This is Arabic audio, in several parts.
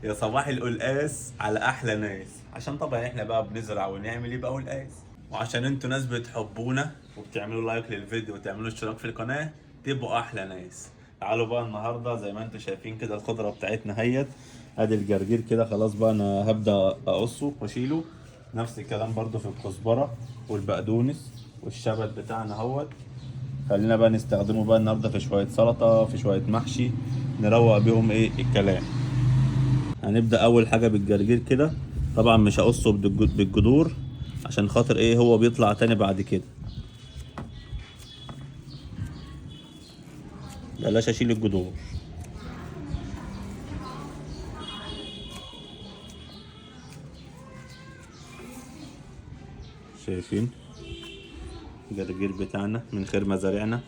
يا صباح القلقاس على احلى ناس، عشان طبعا احنا بقى بنزرع ونعمل يبقى قلقاس، وعشان انتوا ناس بتحبونا وبتعملوا لايك للفيديو وتعملوا اشتراك في القناة تبقوا احلى ناس. تعالوا بقى النهارده زي ما انتوا شايفين كده الخضرة بتاعتنا هيت. ادي الجرجير كده خلاص بقى انا هبدأ اقصه واشيله. نفس الكلام برضو في الكزبرة والبقدونس والشبت بتاعنا اهوت. خلينا بقى نستخدمه بقى النهارده في شوية سلطة، في شوية محشي، نروق بيهم ايه الكلام. هنبدأ أول حاجة بالجرجير كده. طبعا مش هقصه بالجذور عشان خاطر ايه هو بيطلع تاني بعد كده. بلاش اشيل الجذور. شايفين الجرجير بتاعنا من خير مزارعنا.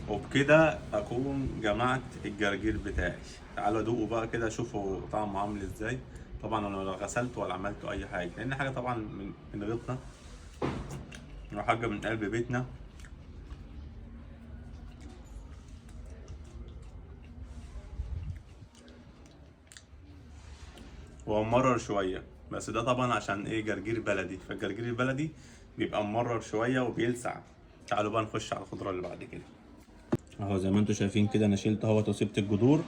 وبكده اكون جمعت الجرجير بتاعي. تعالوا دوقوا بقى كده شوفوا طعمه عامل ازاي. طبعا انا ولا غسلته ولا عملت اي حاجه، لان حاجه طبعا من غيطنا وحاجه من قلب بيتنا. هو ممرر شويه، بس ده طبعا عشان ايه جرجير بلدي، فالجرجير البلدي بيبقى ممرر شويه وبيلسع. تعالوا بقى نخش على الخضره اللي بعد كده. اهو زي ما انتم شايفين كده انا شلت اهوت وسبت الجذور.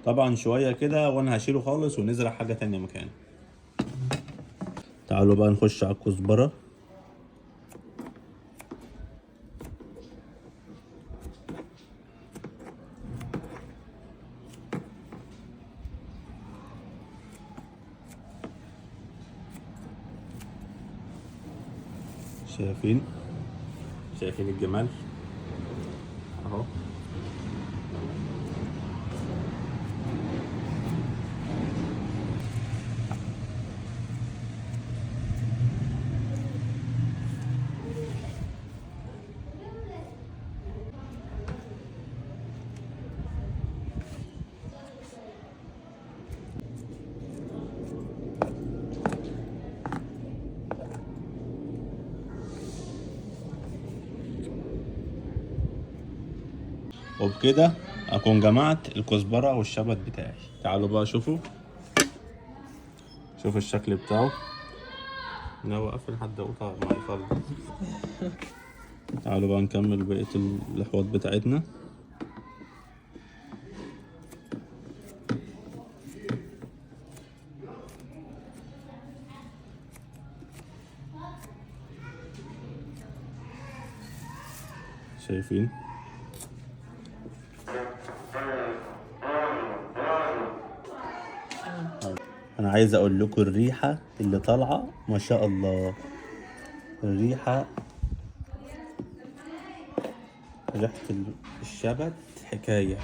طبعا شويه كده وانا هشيله خالص ونزرع حاجه تانية مكانه. تعالوا بقى نخش على الكزبره. شايفين الجمال اهو. وبكده اكون جمعت الكزبره والشبت بتاعي. تعالوا بقى شوفوا الشكل بتاعه. انا واقف لحد قطع ما يخلص. تعالوا بقى نكمل بقيه الاحواض بتاعتنا. شايفين انا عايز اقول لكم الريحه اللي طالعه ما شاء الله. الريحه ريحه الشبت حكايه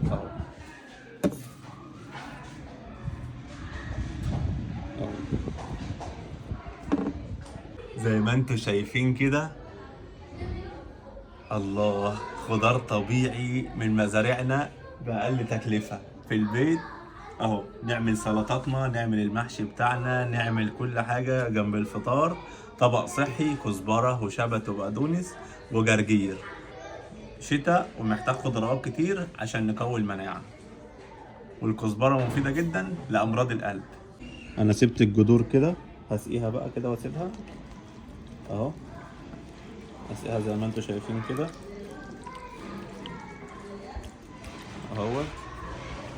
أهو. زي ما انتم شايفين كده. الله، خضار طبيعي من مزارعنا بأقل تكلفة في البيت اهو. نعمل سلطاتنا، نعمل المحشي بتاعنا، نعمل كل حاجة جنب الفطار. طبق صحي، كزبرة وشبت وبقدونس وجرجير. شتاء ومحتاج خضروات كتير عشان نقوي المناعة. والكزبرة مفيدة جدا لأمراض القلب. أنا سبت الجذور كده، هسقيها بقى كده واسيبها اهو. هسقيها زي ما انتم شايفين كده اهو.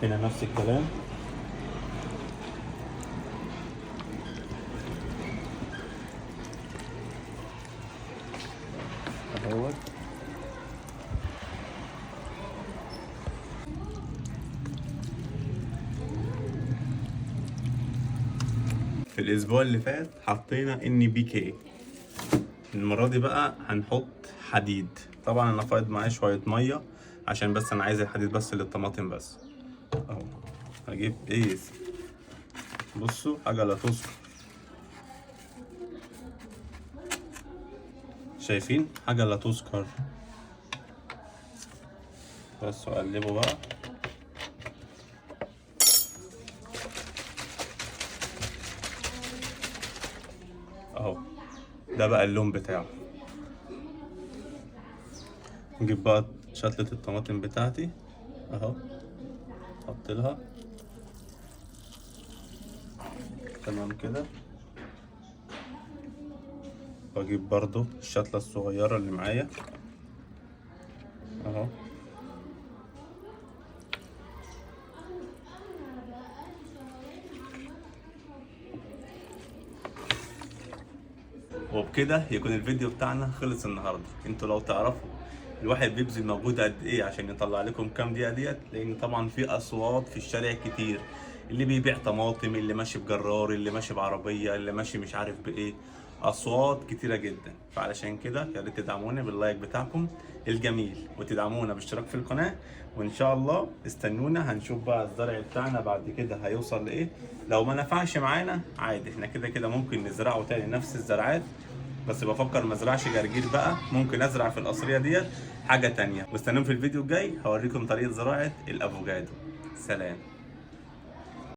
هنا نفس الكلام اهو. في الاسبوع اللي فات حطينا NPK. المرة دي بقى هنحط حديد. طبعا انا فايض معايا شوية مية عشان بس انا عايز الحديد بس للطماطم بس اهو. هجيب ايه، بصوا حاجة لا تذكر. شايفين حاجة لا تذكر. بس اقلبه بقى اهو. ده بقى اللون بتاعه. نجيب بقى شتلة الطماطم بتاعتي اهو، احط لها تمام كده. واجيب برضو الشتلة الصغيرة اللي معايا اهو، وبكده يكون الفيديو بتاعنا خلص النهارده. انتوا لو تعرفوا الواحد بيبذل مجهود قد ايه عشان يطلع لكم كام دقيقه ديت، لان طبعا في اصوات في الشارع كتير، اللي بيبيع طماطم، اللي ماشي بجرار، اللي ماشي بعربيه، اللي ماشي مش عارف بايه، اصوات كتيره جدا. فعلشان كده يا ريت تدعمونا باللايك بتاعكم الجميل، وتدعمونا باشتراك في القناه. وان شاء الله استنونا، هنشوف بقى الزرع بتاعنا بعد كده هيوصل لايه. لو ما نفعش معانا عادي، احنا كده كده ممكن نزرعه تاني نفس الزرعات، بس بفكر ما ازرعش جرجير بقى، ممكن ازرع في القصريه ديت حاجه تانية. واستنوني في الفيديو الجاي هوريكم طريقه زراعه الافوكادو. سلام.